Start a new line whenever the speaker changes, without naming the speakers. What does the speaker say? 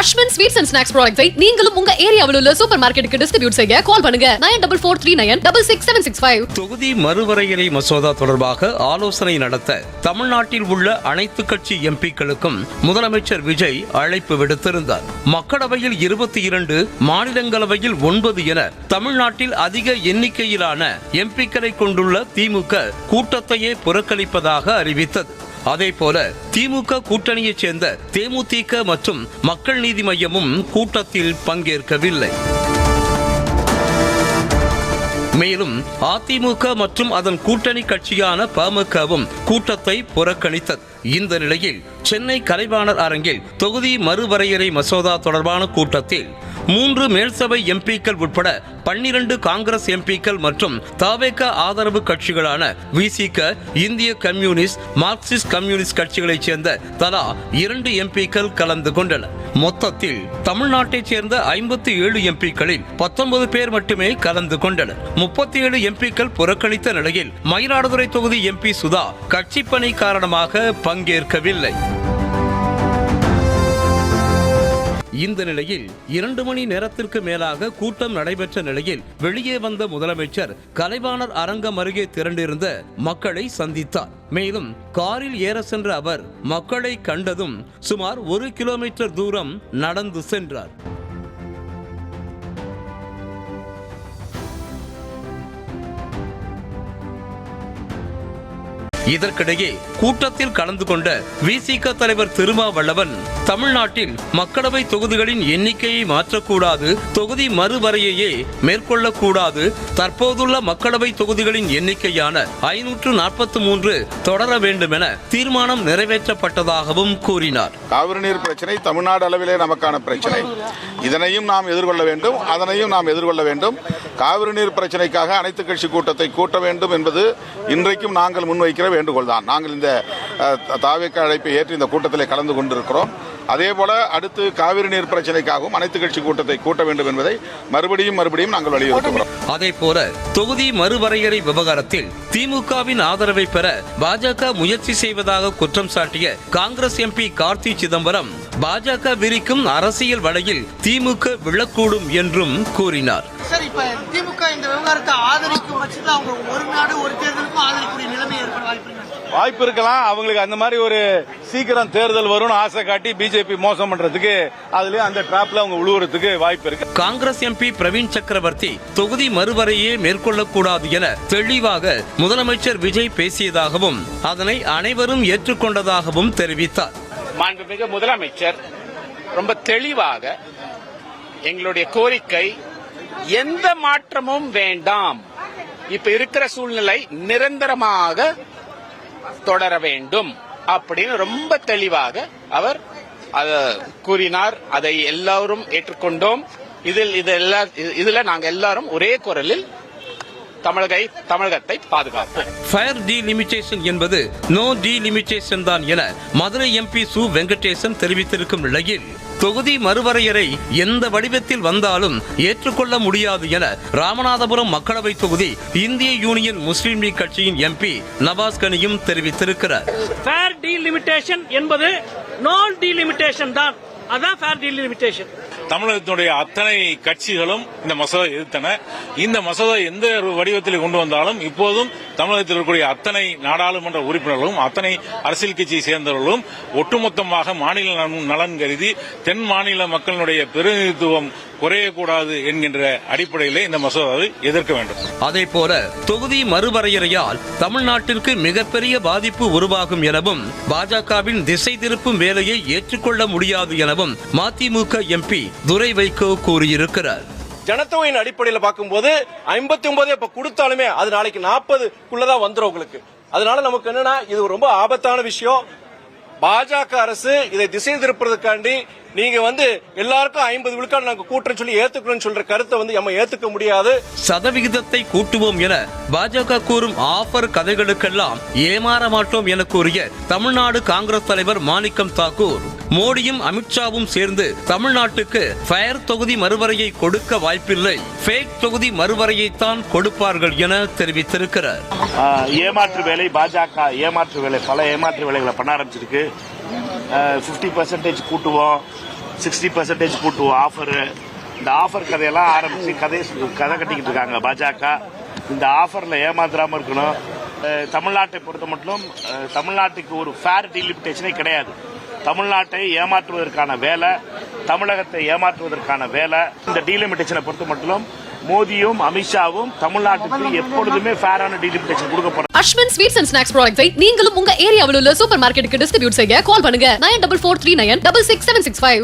Ashwin sweets and snacks ப்ராடக்ட்ஸை நீங்களும் உங்க ஏரியாவில் உள்ள சூப்பர் மார்க்கெட்டுக்கு டிஸ்ட்ரிபியூட் செய்ய கால் பண்ணுங்க 9443966765.
தொகுதி மறுவரையறை மசோதா தொடர்பாக ஆலோசனை நடத்த தமிழ்நாட்டில் உள்ள அனைத்து கட்சி எம்பிக்களுக்கும் முதலமைச்சர் விஜய் அழைப்பு விடுத்திருந்தார். மக்களவையில் 22, மாநிலங்களவையில் 9 என தமிழ்நாட்டில் அதிக எண்ணிக்கையிலான எம்பிக்களை கொண்டுள்ள திமுக கூட்டத்தையே புறக்கணிப்பதாக அறிவித்தது. அதேபோல திமுக கூட்டணியைச் சேர்ந்த தேமுதிக மற்றும் மக்கள் நீதி மய்யமும் கூட்டத்தில் பங்கேற்கவில்லை. மேலும் அதிமுக மற்றும் அதன் கூட்டணி கட்சியான பாமகவும் கூட்டத்தை புறக்கணித்தது. இந்த நிலையில் சென்னை கலைவாணர் அரங்கில் தொகுதி மறுவரையறை மசோதா தொடர்பான கூட்டத்தில் 3 மேல்சபை எம்பிக்கள் உட்பட 12 காங்கிரஸ் எம்பிக்கள் மற்றும் தவேக ஆதரவு கட்சிகளான விசிக, இந்திய கம்யூனிஸ்ட், மார்க்சிஸ்ட் கம்யூனிஸ்ட் கட்சிகளைச் சேர்ந்த தலா 2 எம்பிக்கள் கலந்து கொண்டனர். மொத்தத்தில் தமிழ்நாட்டைச் சேர்ந்த 57 எம்பிக்களில் 19 பேர் மட்டுமே கலந்து கொண்டனர். 37 எம்பிக்கள் புறக்கணித்த நிலையில் மயிலாடுதுறை தொகுதி எம்பி சுதா கட்சி பணி காரணமாக பங்கேற்கவில்லை. இந்த நிலையில் 2 மணி நேரத்திற்கு மேலாக கூட்டம் நடைபெற்ற நிலையில் வெளியே வந்த முதலமைச்சர் கலைவாணர் அரங்கம் அருகே திரண்டிருந்த மக்களை சந்தித்தார். மேலும் காரில் ஏற சென்ற அவர் மக்களை கண்டதும் சுமார் 1 கிலோமீட்டர் தூரம் நடந்து சென்றார். இதற்கிடையே கூட்டத்தில் கலந்து கொண்ட விசிக தலைவர் திருமாவளவன் தமிழ்நாட்டில் மக்களவை தொகுதிகளின் எண்ணிக்கையை மாற்றக்கூடாது, தொகுதி மறுவரையையே மேற்கொள்ளக்கூடாது, தற்போதுள்ள மக்களவை தொகுதிகளின் எண்ணிக்கையான 543 தொடர வேண்டும் என தீர்மானம் நிறைவேற்றப்பட்டதாகவும் கூறினார்.
காவிரி நீர் பிரச்சனை தமிழ்நாடு அளவிலே நமக்கான பிரச்சனை. இதனையும் நாம் எதிர்கொள்ள வேண்டும், அதனையும் நாம் எதிர்கொள்ள வேண்டும். காவிரி நீர் பிரச்சனைக்காக அனைத்து கட்சி கூட்டத்தை கூட்ட வேண்டும் என்பது இன்றைக்கும் நாங்கள் முன்வைக்கிற வேண்டுகோள் தான். நாங்கள் இந்த தவேக அழைப்பை ஏற்று இந்த கூட்டத்தில் கலந்து கொண்டிருக்கிறோம். அதேபோல அடுத்து காவிரி நீர் பிரச்சனைக்காகவும் அனைத்து கட்சி கூட்டத்தை கூட்ட வேண்டும் என்பதை மறுபடியும் நாங்கள் வலியுறுத்துகிறோம்.
அதேபோல தொகுதி மறுவரையறை விவகாரத்தில் திமுகவின் ஆதரவை பெற பாஜக முயற்சி செய்வதாக குற்றம் சாட்டிய காங்கிரஸ் எம்பி கார்த்தி சிதம்பரம் பாஜக விரிக்கும் அரசியல் வலையில் திமுக விழக்கூடும் என்றும் கூறினார்.
சார், இப்ப திமுக இந்த விவகாரத்தை ஆதரிக்கும் பட்சத்தில் அவங்க ஒரு நாடு ஒரு தேர்தலுக்கும் ஆதரிக்கக்கூடிய நிலைமை ஏற்பட
வாய்ப்பு இருக்கலாம். அவங்களுக்கு அந்த மாதிரி ஒரு சீக்கிரம் தேர்தல் வரும்னு ஆசை காட்டி பிஜேபி மோசம் பண்றதுக்கு அதுல அந்த டிராப்ல அவங்க உழுவுறதுக்கு வாய்ப்பு இருக்கு.
காங்கிரஸ் எம்பி பிரவீன் சக்கரவர்த்தி தொகுதி மறுவரையே மேற்கொள்ளக்கூடாது என தெளிவாக முதலமைச்சர் விஜய் பேசியதாகவும் அதனை அனைவரும் ஏற்றுக்கொண்டதாகவும் தெரிவித்தார்.
மாண்புமிகு முதலமைச்சர் ரொம்ப தெளிவாக எங்களுடைய கோரிக்கை எந்த மாற்றமும் வேண்டாம், இப்ப இருக்கிற சூழ்நிலை நிரந்தரமாக தொடர வேண்டும் அப்படின்னு ரொம்ப தெளிவாக அவர் கூறினார். அதை எல்லாரும் ஏற்றுக்கொண்டோம். இதுல நாங்க எல்லாரும் ஒரே குரலில் தமிழகத்தை பாதுகாப்போம்.
ஃபயர் டீலிமிட்டேஷன் என்பது நோ டீலிமிட்டேஷன் தான் என மதுரை எம்பி சு வெங்கடேசன் தெரிவித்திருக்கும் நிலையில் தொகுதி மறுவரையறை எந்த வடிவத்தில் வந்தாலும் ஏற்றுக்கொள்ள முடியாது என ராமநாதபுரம் மக்களவை தொகுதி இந்திய யூனியன் முஸ்லீம் லீக் கட்சியின் எம்பி நவாஸ் கனியும் தெரிவித்திருக்கிறார்.
ஃபயர் டீலிமிட்டேஷன் என்பது நான் டீலிமிட்டேஷன் தான். அதான் ஃபயர் டீலிமிட்டேஷன்.
தமிழகத்தினுடைய அத்தனை கட்சிகளும் இந்த மசோதா எதிர்த்தன. இந்த மசோதா எந்த வடிவத்தில் கொண்டு வந்தாலும் இப்போதும் தமிழகத்தில் இருக்கக்கூடிய அத்தனை நாடாளுமன்ற உறுப்பினர்களும் அத்தனை அரசியல் கட்சியை சேர்ந்தவர்களும் ஒட்டுமொத்தமாக மாநில நலன் கருதி தென் மாநில மக்களுடைய பிரதிநிதித்துவம் குறையக்கூடாது என்கின்ற அடிப்படையில் இந்த மசோதாவை எதிர்க்க வேண்டும்.
அதே போல தொகுதி மறுவரையறையால் தமிழ்நாட்டிற்கு மிகப்பெரிய பாதிப்பு உருவாகும் எனவும் பாஜகவின் திசை திருப்பும் வேலையை ஏற்றுக்கொள்ள முடியாது எனவும் மதிமுக எம்பி துரை வைகோ கூறியிருக்கிறார்.
ஜனத்தொகையின் அடிப்படையில் பார்க்கும்போது 59 இப்ப கொடுத்தாலுமே அது நாளைக்கு 40க்குள்ளதான் வந்துடும் உங்களுக்கு. அதனால நமக்கு என்னன்னா இது ரொம்ப ஆபத்தான விஷயம். பாஜக அரசு இதை திசை திருப்புறதுக்காண்டி நீங்க எல்லாருக்கும் 50 விழுக்காடு நாங்க கூட்டுறோம் சொல்லி ஏத்துக்கணும்னு சொல்ற கருத்தை நம்ம ஏத்துக்க முடியாது.
சதவிகிதத்தை கூட்டுவோம் என பாஜக கூறும் ஆஃபர் கதைகளுக்கெல்லாம் ஏமாற மாட்டோம் என கூறிய தமிழ்நாடு காங்கிரஸ் தலைவர் மாணிக்கம் தாக்கூர் மோடியும் அமித்ஷாவும் சேர்ந்து தமிழ்நாட்டுக்கு ஃபயர் தொகுதி மறுவரையை கொடுக்க வாய்ப்பில்லை, ஃபேக் தொகுதி மறுவரையைத்தான் கொடுப்பார்கள் என தெரிவித்திருக்கிறார்.
ஏமாற்று வேலை பாஜக ஏமாற்று வேலை, பல ஏமாற்று வேலைகளை பண்ண ஆரம்பிச்சிருக்கு. 50% கூட்டுவோம், 60% கூட்டு ஆஃபர், இந்த ஆஃபர் கதையெல்லாம் ஆரம்பிச்சு கதை கட்டிக்கிட்டு இருக்காங்க பாஜக. இந்த ஆஃபர்ல ஏமாத்திராம இருக்கணும். தமிழ்நாட்டை பொறுத்த மட்டும் தமிழ்நாட்டுக்கு ஒரு ஃபேர் டீலிமிட்டேஷனே கிடையாது. தமிழ்நாட்டை ஏமாற்றுவதற்கான வேலை, தமிழகத்தை ஏமாற்றுவதற்கான வேலை. இந்த டீலிமிட்டேஷனை பொறுத்த மட்டும் மோடியும் அமித்ஷாவும் தமிழ்நாட்டுக்கு எப்பொழுதுமே ஃபேரான டீலிமிட்டேஷன் கொடுக்கப்படும்.
அஸ்வின் ஸ்வீட்ஸ் அண்ட் ஸ்நாக்ஸ் ப்ராடக்ட்ஸை நீங்களும் உங்க ஏரியாவில் உள்ள சூப்பர் மார்க்கெட்டுக்கு டிஸ்ட்ரிபியூட் செய்ய கால் பண்ணுங்க 9443966765.